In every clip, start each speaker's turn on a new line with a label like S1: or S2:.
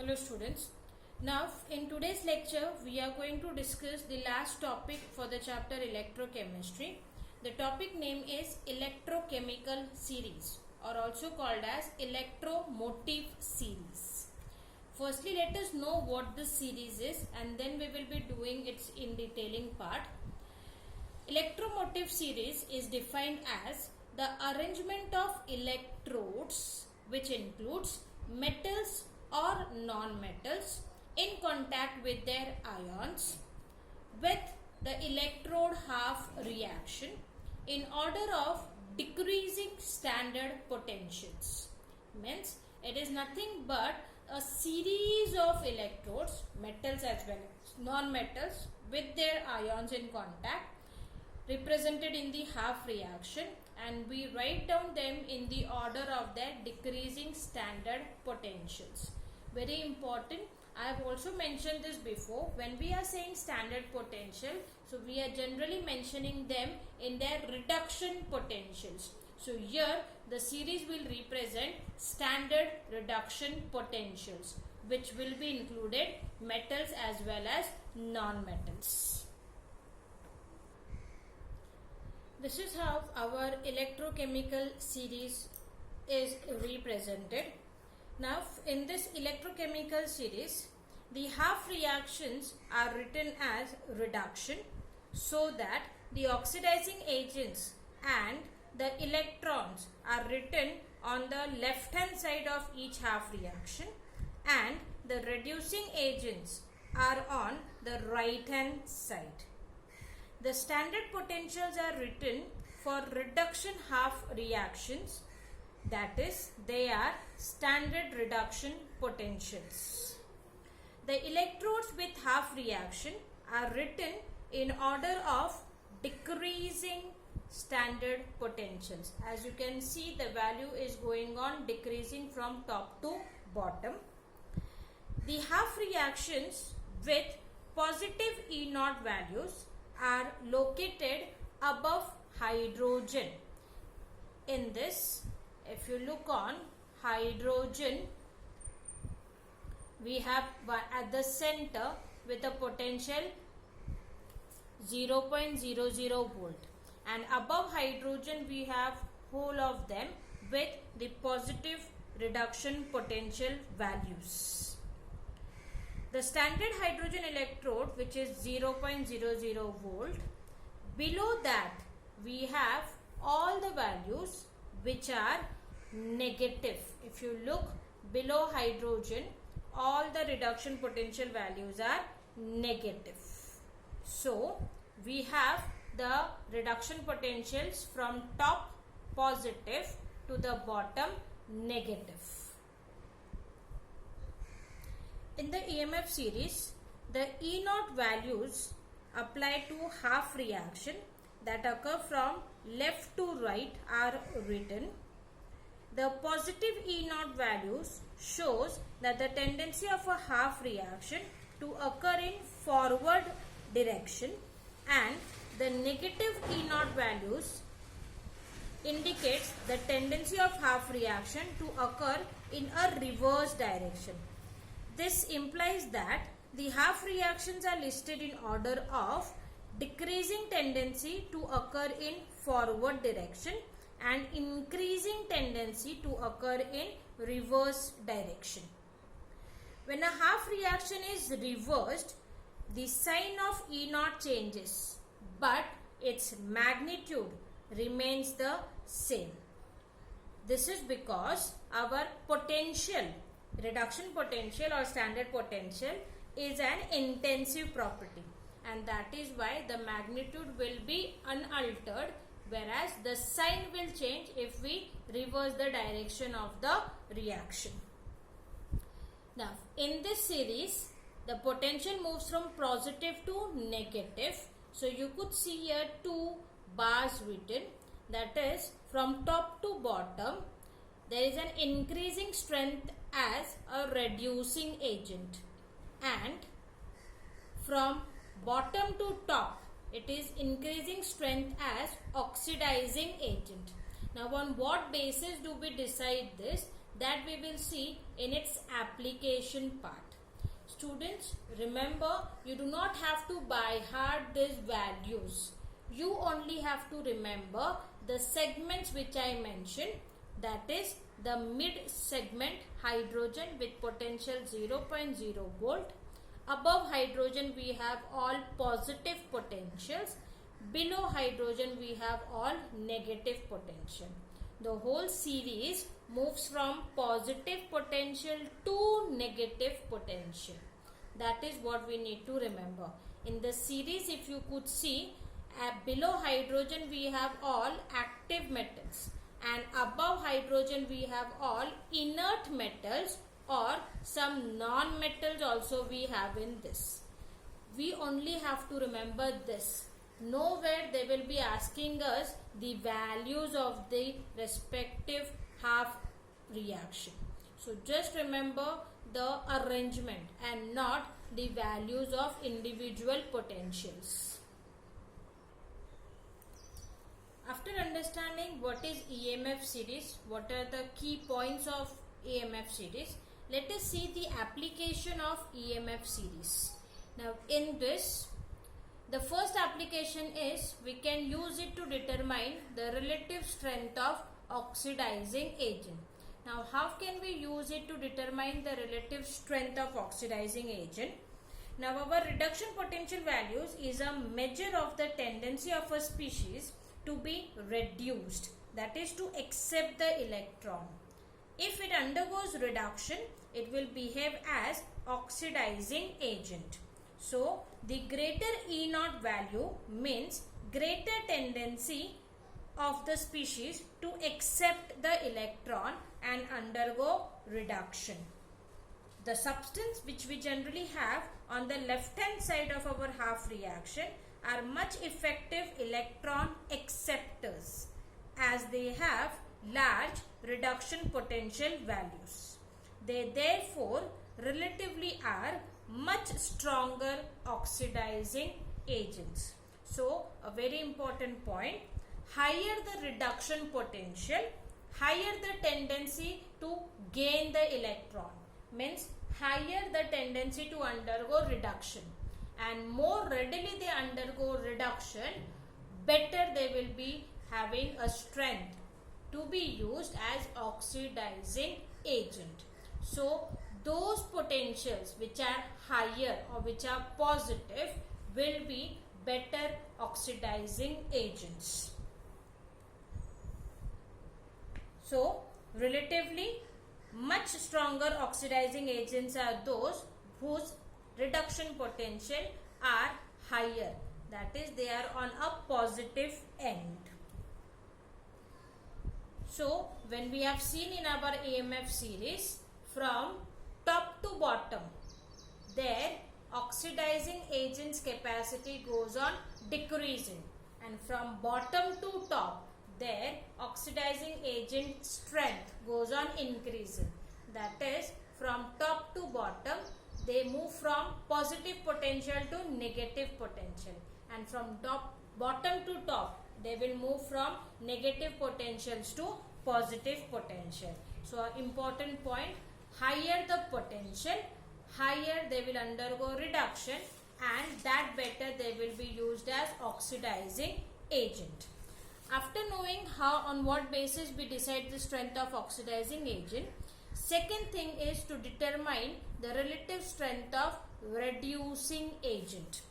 S1: Hello students. Now in today's lecture we are going to discuss the last topic for the chapter electrochemistry. The topic name is electrochemical series or also called as electromotive series. Firstly, let us know what this series is and then we will be doing its in detailing part. Electromotive series is defined as the arrangement of electrodes which includes metals or non-metals in contact with their ions with the electrode half reaction in order of decreasing standard potentials. Means it is nothing but a series of electrodes, metals as well as non-metals, with their ions in contact represented in the half reaction, and we write down them in the order of their decreasing standard potentials. Very important. I have also mentioned this before. When we are saying standard potential, so we are generally mentioning them in their reduction potentials. So here the series will represent standard reduction potentials, which will be included metals as well as non-metals. This is how our electrochemical series is represented. Now in this electrochemical series, the half reactions are written as reduction so that the oxidizing agents and the electrons are written on the left hand side of each half reaction and the reducing agents are on the right hand side. The standard potentials are written for reduction half reactions, that is, they are standard reduction potentials. The electrodes with half reaction are written in order of decreasing standard potentials. As you can see, the value is going on decreasing from top to bottom. The half reactions with positive E0 values are located above hydrogen. In this, if you look on hydrogen, we have at the center with a potential 0.00 volt, and above hydrogen we have whole of them with the positive reduction potential values. The standard hydrogen electrode, which is 0.00 volt, below that we have all the values which are negative. If you look below hydrogen, all the reduction potential values are negative. So we have the reduction potentials from top positive to the bottom negative. In the EMF series, the E0 values applied to half reaction that occur from left to right are written. The positive E0 values shows that the tendency of a half reaction to occur in forward direction, and the negative E0 values indicates the tendency of half reaction to occur in a reverse direction. This implies that the half reactions are listed in order of decreasing tendency to occur in forward direction and increasing tendency to occur in reverse direction. When a half reaction is reversed, the sign of E0 changes, but its magnitude remains the same. This is because our potential, reduction potential or standard potential, is an intensive property, and that is why the magnitude will be unaltered, whereas the sign will change if we reverse the direction of the reaction. Now in this series, the potential moves from positive to negative. So you could see here two bars written, that is, from top to bottom there is an increasing strength as a reducing agent, and from bottom to top it is increasing strength as oxidizing agent. Now on what basis do we decide this? that we will see in its application part. Students, remember, you do not have to by heart these values. You only have to remember the segments which I mentioned, that is the mid segment hydrogen with potential 0.0 volt. Above hydrogen we have all positive potentials. Below hydrogen we have all negative potential. The whole series moves from positive potential to negative potential. That is what we need to remember. In the series, if you could see, below hydrogen we have all active metals, and above hydrogen we have all inert metals or some non-metals also we have in this. We only have to remember this. Nowhere they will be asking us the values of the respective half reaction. So just remember the arrangement and not the values of individual potentials. After understanding what is EMF series, what are the key points of EMF series, let us see the application of EMF series. Now in this, the first application is we can use it to determine the relative strength of oxidizing agent. Now how can we use it to determine the relative strength of oxidizing agent? Now our reduction potential values is a measure of the tendency of a species to be reduced, that is to accept the electron. If it undergoes reduction, it will behave as oxidizing agent. So the greater E0 value means greater tendency of the species to accept the electron and undergo reduction. The substance which we generally have on the left hand side of our half reaction are much effective electron acceptors, as they have large reduction potential values. They therefore relatively are much stronger oxidizing agents. So a very important point, higher the reduction potential, higher the tendency to gain the electron, means higher the tendency to undergo reduction, and more readily they undergo reduction, better they will be having a strength to be used as oxidizing agent. So those potentials which are higher or which are positive will be better oxidizing agents. So relatively much stronger oxidizing agents are those whose reduction potential are higher, that is they are on a positive end. So when we have seen in our EMF series, from top to bottom, their oxidizing agent's capacity goes on decreasing, and from bottom to top, their oxidizing agent strength goes on increasing. That is, from top to bottom, they move from positive potential to negative potential, and from bottom to top, they will move from negative potentials to positive potential. So important point, higher the potential, higher they will undergo reduction, and that better they will be used as oxidizing agent. After knowing how, on what basis we decide the strength of oxidizing agent, second thing is to determine the relative strength of reducing agent.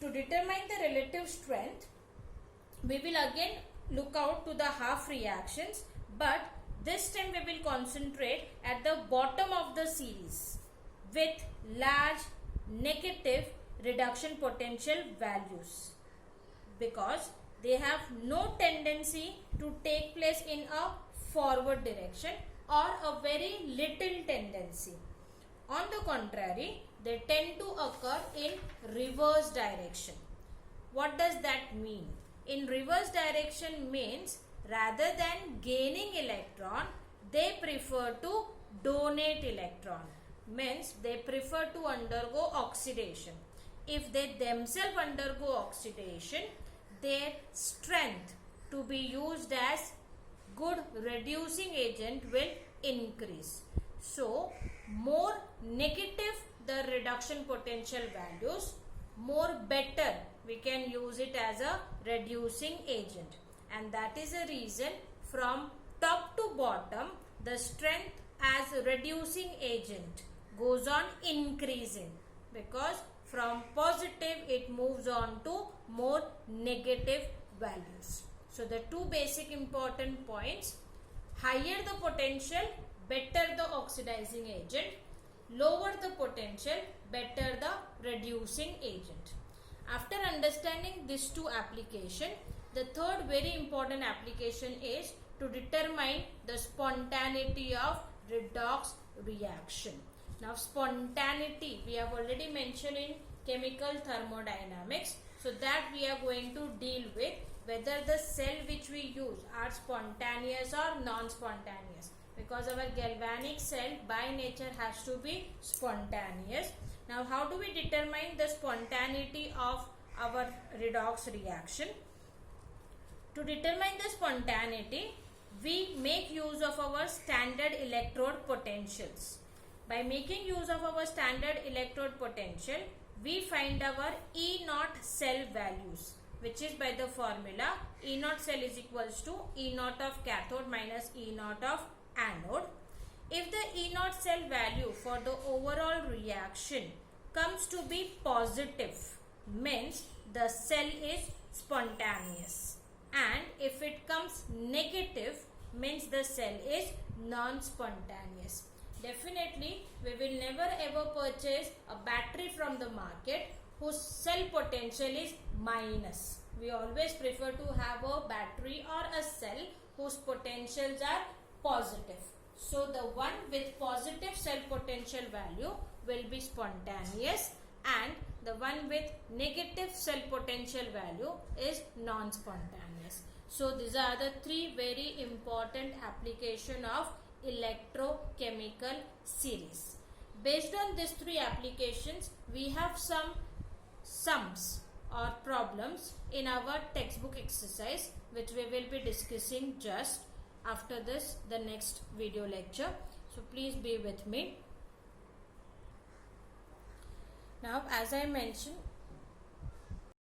S1: To determine the relative strength, we will again look out to the half reactions, but this time we will concentrate at the bottom of the series with large negative reduction potential values, because they have no tendency to take place in a forward direction or a very little tendency. On the contrary, they tend to occur in reverse direction. What does that mean? In reverse direction means rather than gaining electron, they prefer to donate electron. Means they prefer to undergo oxidation. If they themselves undergo oxidation, their strength to be used as good reducing agent will increase. So more negative the reduction potential values, more better we can use it as a reducing agent, and that is a reason from top to bottom the strength as reducing agent goes on increasing, because from positive it moves on to more negative values. So the two basic important points: higher the potential, better the oxidizing agent; lower the potential, better the reducing agent. After understanding these two applications, the third very important application is to determine the spontaneity of redox reaction. Now spontaneity we have already mentioned in chemical thermodynamics, so that we are going to deal with whether the cell which we use are spontaneous or non-spontaneous, because our galvanic cell by nature has to be spontaneous. Now how do we determine the spontaneity of our redox reaction? To determine the spontaneity, we make use of our standard electrode potentials. By making use of our standard electrode potential, we find our E naught cell values, which is by the formula E naught cell is equals to E naught of cathode minus E naught of anode. If the E naught cell value for the overall reaction comes to be positive, means the cell is spontaneous, and if it comes negative, means the cell is non-spontaneous. Definitely we will never ever purchase a battery from the market whose cell potential is minus. We always prefer to have a battery or a cell whose potentials are positive. So the one with positive cell potential value will be spontaneous, and the one with negative cell potential value is non-spontaneous. So these are the three very important application of electrochemical series. Based on these three applications, we have some sums or problems in our textbook exercise, which we will be discussing just after this, the next video lecture. So please be with me. Now as I mentioned,